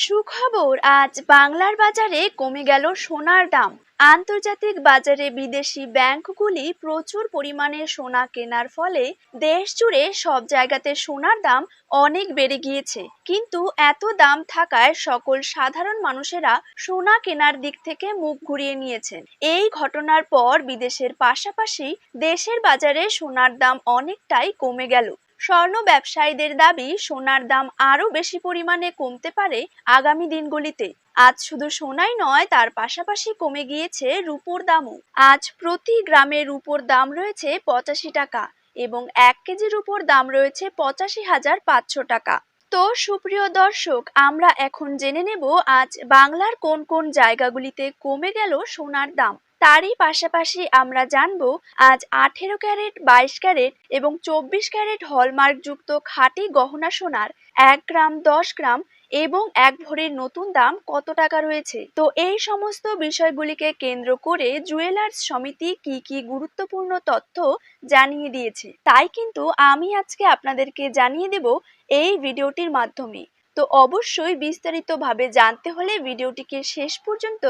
সুখবর, আজ বাংলার বাজারে কমে গেল সোনার দাম। আন্তর্জাতিক বাজারে বিদেশি ব্যাংকগুলি প্রচুর পরিমাণে সোনা কেনার ফলে দেশ জুড়ে সব জায়গাতে সোনার দাম অনেক বেড়ে গিয়েছে। কিন্তু এত দাম থাকায় সকল সাধারণ মানুষেরা সোনা কেনার দিক থেকে মুখ ঘুরিয়ে নিয়েছেন। এই ঘটনার পর বিদেশের পাশাপাশি দেশের বাজারে সোনার দাম অনেকটাই কমে গেল। স্বর্ণ ব্যবসায়ীদের দাবি, সোনার দাম আরো বেশি পরিমাণে কমতে পারে আগামী দিনগুলিতে। আজ শুধু সোনাই নয়, তার পাশাপাশি কমে গিয়েছে রূপোর দামও। আজ প্রতি গ্রামে রূপোর দাম রয়েছে 85 টাকা এবং 1 কেজি রূপোর দাম রয়েছে 85,500 টাকা। তো সুপ্রিয় দর্শক, আমরা এখন জেনে নেব আজ বাংলার কোন কোন জায়গাগুলিতে কমে গেল সোনার দাম। তারই পাশাপাশি আমরা জানবো আজ 18 ক্যারেট, 22 ক্যারেট এবং 24 ক্যারেট হলমার্ক যুক্ত খাঁটি গহনা সোনার 1 গ্রাম, 10 গ্রাম এবং 1 ভরির নতুন দাম কত টাকা রয়েছে। তো এই সমস্ত বিষয়গুলিকে কেন্দ্র করে জুয়েলার্স সমিতি কি কি গুরুত্বপূর্ণ তথ্য জানিয়ে দিয়েছে, তাই কিন্তু আমি আজকে আপনাদেরকে জানিয়ে দেব এই ভিডিওটির মাধ্যমে। তো অবশ্যই বিস্তারিতভাবে জানতে হলে ভিডিওটিকে শেষ পর্যন্ত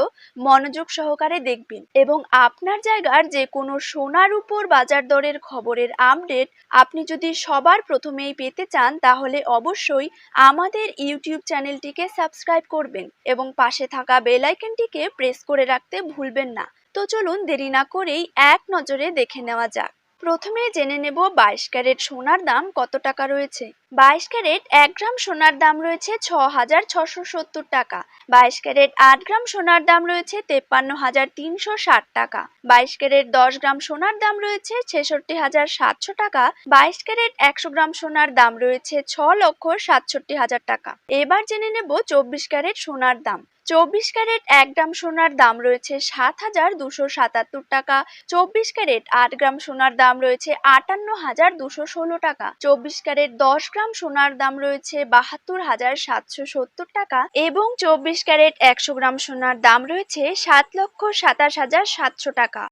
মনোযোগ সহকারে দেখবেন এবং আপনার জায়গার যে কোনো সোনার উপর বাজার দরের খবরের আপডেট আপনি যদি সবার প্রথমেই পেতে চান, তাহলে অবশ্যই আমাদের ইউটিউব চ্যানেলটিকে সাবস্ক্রাইব করবেন এবং পাশে থাকা বেল আইকনটিকে প্রেস করে রাখতে ভুলবেন না। তো চলুন দেরি না করেই এক নজরে দেখে নেওয়া যাক। প্রথমে জেনে নেব 22 ক্যারেট সোনার দাম কত টাকা রয়েছে। 22 ক্যারেট 1 গ্রাম সোনার দাম রয়েছে 6,670 টাকা। 22 ক্যারেট 8 গ্রাম সোনার দাম রয়েছে 53,360 টাকা। 22 ক্যারেট 10 গ্রাম সোনার দাম রয়েছে 66,700 টাকা। 22 ক্যারেট 100 গ্রাম সোনার দাম রয়েছে 6,67,000 টাকা। এবার জেনে নেব 24 ক্যারেট সোনার দাম। 24 ক্যারেট 1 গ্রাম সোনার দাম রয়েছে 7,277 টাকা। 24 ক্যারেট 8 গ্রাম সোনার দাম রয়েছে 58,216 টাকা। 24 ক্যারেট 10 গ্রাম সোনার দাম রয়েছে 72,770 টাকা এবং 24 ক্যারেট 100 গ্রাম সোনার দাম রয়েছে 7,27,700 টাকা।